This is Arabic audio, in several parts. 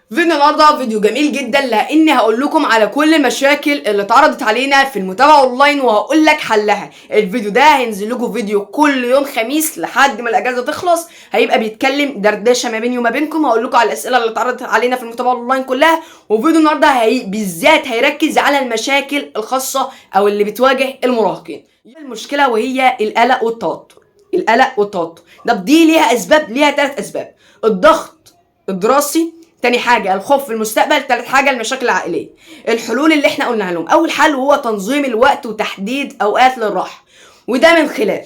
فيديو النهارده فيديو جميل جدا، لاني هقول لكم على كل المشاكل اللي اتعرضت علينا في المتابعه اونلاين وهقول لك حلها. الفيديو ده هينزل لكم فيديو كل يوم خميس لحد ما الاجازه تخلص، هيبقى بيتكلم دردشه ما بيني وما بينكم. هقول لكم على الاسئله اللي اتعرضت علينا في المتابعه اونلاين كلها. وفيديو النهارده بالذات هيركز على المشاكل الخاصه او اللي بتواجه المراهقين. المشكله وهي القلق والتوتر. القلق والتوتر دي ليها اسباب، ليها 3 اسباب: الضغط الدراسي، تاني حاجة الخوف في المستقبل، تالت حاجة المشاكل العائلية. الحلول اللي احنا قلنا لهم: أول حل هو تنظيم الوقت وتحديد أوقات للراحة، وده من خلال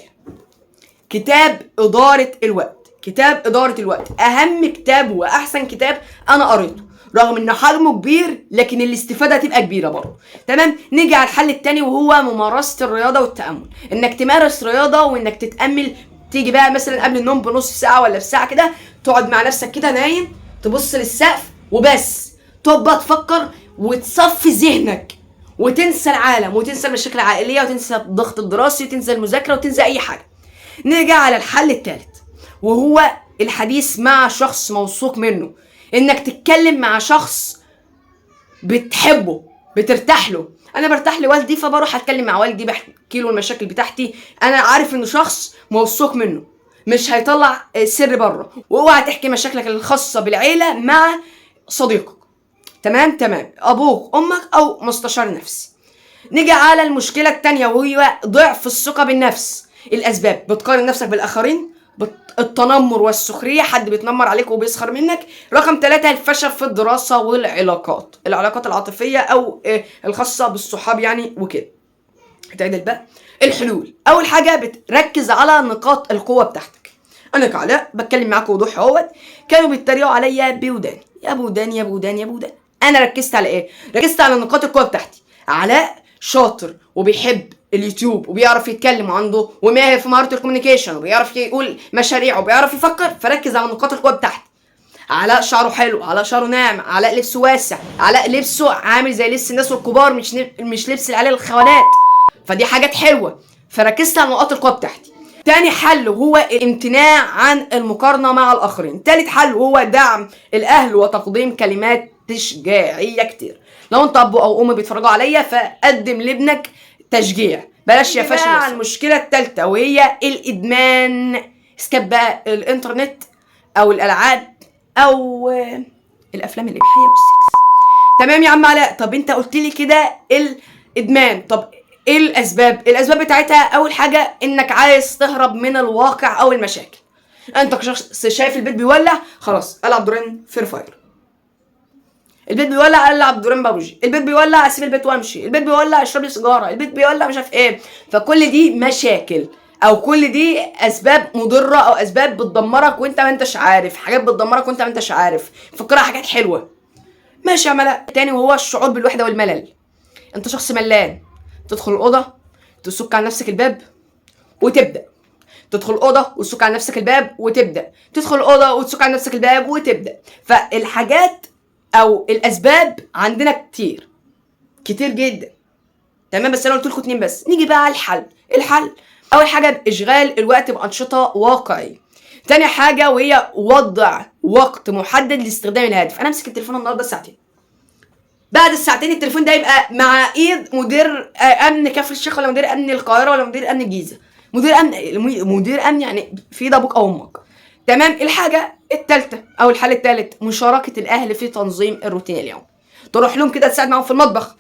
كتاب إدارة الوقت. كتاب إدارة الوقت أهم كتاب وأحسن كتاب أنا قريته، رغم إن حجمه كبير لكن الاستفادة هتبقى كبيرة برضه. تمام. نيجي على الحل التاني وهو ممارسة الرياضة والتأمل. إنك تمارس رياضة وإنك تتأمل. تيجي بقى مثلا قبل النوم بنص ساعة ولا بساعة كده، تقعد مع نفسك كده نايم، تبص للسقف وبس، تبقى تفكر وتصفي ذهنك وتنسى العالم وتنسى المشاكل العائلية وتنسى الضغط الدراسي وتنسى المذاكرة وتنسى أي حاجة. نرجع على الحل الثالث وهو الحديث مع شخص موثوق منه. إنك تتكلم مع شخص بتحبه بترتاح له. انا برتاح لوالدي فبروح اتكلم مع والدي، بحكي له المشاكل بتاعتي، انا عارف انه شخص موثوق منه مش هيطلع سر بره. واوعى تحكي مشاكلك الخاصه بالعيله مع صديقك. تمام، ابوك امك او مستشار نفسي. نيجي على المشكله الثانيه وهي ضعف الثقه بالنفس. الاسباب: بتقارن نفسك بالاخرين، التنمر والسخريه، حد بيتنمر عليك وبيسخر منك. رقم 3 الفشل في الدراسه والعلاقات، العلاقات العاطفيه او الخاصه بالصحاب يعني وكده. هتعدل بقى الحلول. اول حاجه بتركز على نقاط القوه بتاعتك. انا كعلاء بتكلم معاكم وضوح اهوت، كانوا بيتريقوا عليا بوداني، يا بودان يا بودان يا بودان. انا ركزت على ايه؟ ركزت على نقاط القوه بتاعتي. علاء شاطر وبيحب اليوتيوب وبيعرف يتكلم وعنده وماهر في مهارة الكوميونيكيشن وبيعرف يقول مشاريع وبيعرف يفكر، فركز على نقاط القوة بتاعتي. علاء شعره حلو، علاء شعره ناعم، علاء لبسه واسع، علاء لبسه عامل زي لبس الناس الكبار، مش لبس العيال الخوانات، فدي حاجات حلوة. فركزت على نقاط القوة بتاعتي. تاني حل هو الامتناع عن المقارنة مع الآخرين. تالت حل هو دعم الأهل وتقديم كلمات تشجيعية كتير. لو انت اب او ام بيتفرجوا عليا فقدم لابنك تشجيع، بلاش يا فاشل. على المشكله الثالثه وهي الادمان. اسكاب بقى الانترنت او الالعاب او الافلام الاباحيه والسكس. تمام يا عم علاء، طب انت قلت لي كده الادمان، طب ايه الاسباب بتاعتها؟ اول حاجه انك عايز تهرب من الواقع او المشاكل. انت كشخص شايف البيت بيولع، خلاص العب دورين فير فاير. البيت بيولع العب دورين بابجي. البيت بيولع اسيب البيت وامشي. البيت بيولع اشرب لي سيجاره. البيت بيولع مش عارف ايه. فكل دي مشاكل او كل دي اسباب مضره او اسباب بتدمرك وانت ما انتش عارف، حاجات بتدمرك وانت ما انتش عارف، فكرها حاجات حلوه. ماشي يا ملا. تاني وهو الشعور بالوحده والملل. انت شخص ملان، تدخل الاوضه تسك على نفسك الباب وتبدا، تدخل الاوضه وتسك على نفسك الباب وتبدا، تدخل الاوضه وتسك على نفسك الباب وتبدا. فالحاجات او الاسباب عندنا كتير جدا. تمام، بس انا قلت لكم 2 بس. نيجي بقى على الحل. اول حاجه اشغال الوقت بانشطه واقعيه. تاني حاجه وهي وضع وقت محدد لاستخدام الهاتف. انا امسك التليفون النهارده ساعتين، بعد الساعتين التليفون ده يبقى مع ايد مدير امن كفر الشيخ ولا مدير امن القاهره ولا مدير امن الجيزه. مدير امن يعني في ايد ابوك او امك. تمام. الحاجه الثالثه او الحل الثالث مشاركه الاهل في تنظيم الروتين اليومي. تروح لهم كده تساعد معاهم في المطبخ،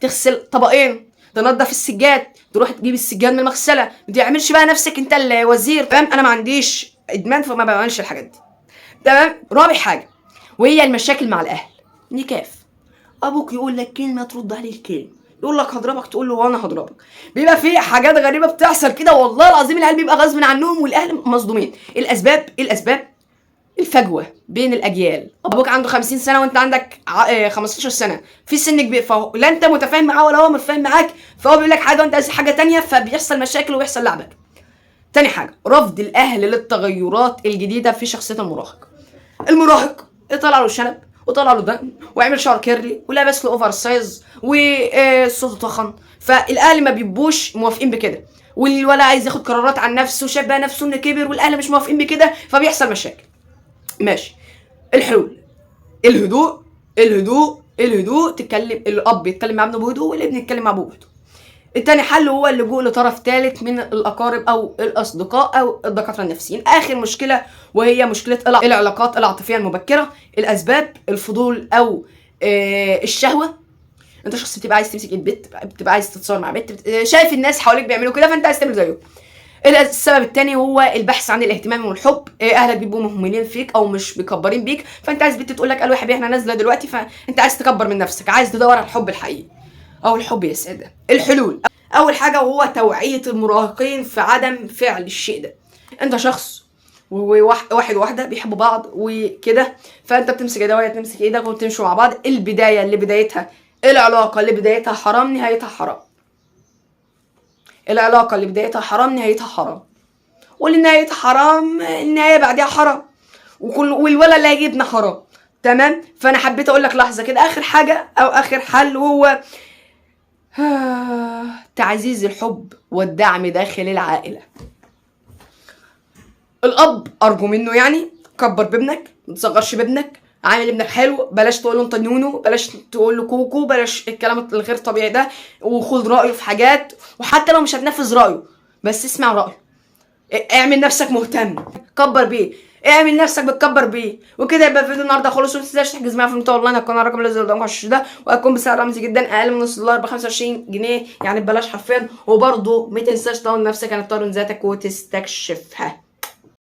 تغسل طبقين، تنظف السجاد، تروح تجيب السجاد من المغسله. ما تعملش بقى نفسك انت الوزير. تمام. انا ما عنديش ادمان فما بعملش الحاجات دي. تمام. رابع حاجه وهي المشاكل مع الاهل. نكاف. ابوك يقول لك كلمه ترد عليه الكلمه، يقول لك هضربك تقول له وانا هضربك. بيبقى في حاجات غريبه بتحصل كده، والله العظيم العيال بيبقى غصب عنهم والاهل مصدومين. الاسباب الفجوه بين الاجيال. ابوك عنده 50 سنه وانت عندك 15 سنه، في سن كبير، فلا انت متفاهم معاه ولا هو متفاهم معاك، فهو بيقول لك حاجه وانت عايز حاجه تانية، فبيحصل مشاكل ويحصل لعبك. تاني حاجه رفض الاهل للتغيرات الجديده في شخصيه المراهق يطلع له شنب وطلع له دقن ويعمل شعر كيرلي ولابس له اوفر سايز وصوته طخن، فالاهل ما بيبقوش موافقين بكده، والولد عايز ياخد قرارات عن نفسه وشايف بقى نفسه انه كبر والاهل مش موافقين بكده، فبيحصل مشاكل. ماشي. الحلول: الهدوء الهدوء تتكلم، الاب يتكلم مع ابنه بهدوء والابن يتكلم مع ابوه بهدوء. التاني حل هو اللجوء لطرف ثالث من الاقارب او الاصدقاء او الدكاتره النفسيين. اخر مشكله وهي مشكله العلاقات العاطفيه المبكره. الاسباب: الفضول او الشهوه. انت شخص بتبقى عايز تمسك البت، بتبقى عايز تتصور مع بنت، شايف الناس حواليك بيعملوا كده فانت عايز تعمل زيهم. السبب الثاني هو البحث عن الاهتمام والحب. اهلك بيبقوا مهملين فيك او مش مكبرين بيك، فانت عايز بنت تقول لك قالوا يا حبيبي احنا نازله دلوقتي، فانت عايز تكبر من نفسك، عايز تدور على الحب الحقيقي او الحب يا ساده. الحلول: اول حاجه وهو توعيه المراهقين في عدم فعل الشيء ده. انت شخص وواحد وواحده بيحبوا بعض وكده، فانت بتمسك ايدها وهي تمسك ايدك وتمشوا مع بعض. البدايه اللي بدايتها العلاقه اللي بدايتها حرام نهايتها حرام. العلاقه اللي بدايتها حرام نهايتها حرام، واللي نهايتها حرام النهايه بعدها حرام، والولد اللي هيجيبنا حرام. تمام. فانا حبيت اقول لك لحظه كده اخر حاجه او اخر حل هو تعزيز الحب والدعم داخل العائله. الاب ارجو منه يعني كبر بابنك، ما تصغرش بابنك، عامل ابنك حلو، بلاش تقول له انت نونو، بلاش تقول له كوكو، بلاش الكلام الغير طبيعي ده، وخد رايه في حاجات، وحتى لو مش هتنفذ رايه بس اسمع رايه. اعمل نفسك مهتم، كبر بيه، اعمل نفسك بتكبر بيه. وكده يبقى الفيديو النهارده خلص. وما تنساش تحجز معايا في المحتوى اونلاين. هكون الرقم اللي قدامك على الشاشه ده، وهيكون بسعر رمزي جدا اقل من نص دولار ب 25 جنيه يعني ببلاش حرفيا. وبرده ما تنساش تطور نفسك عن تطور ذاتك وتستكشفها.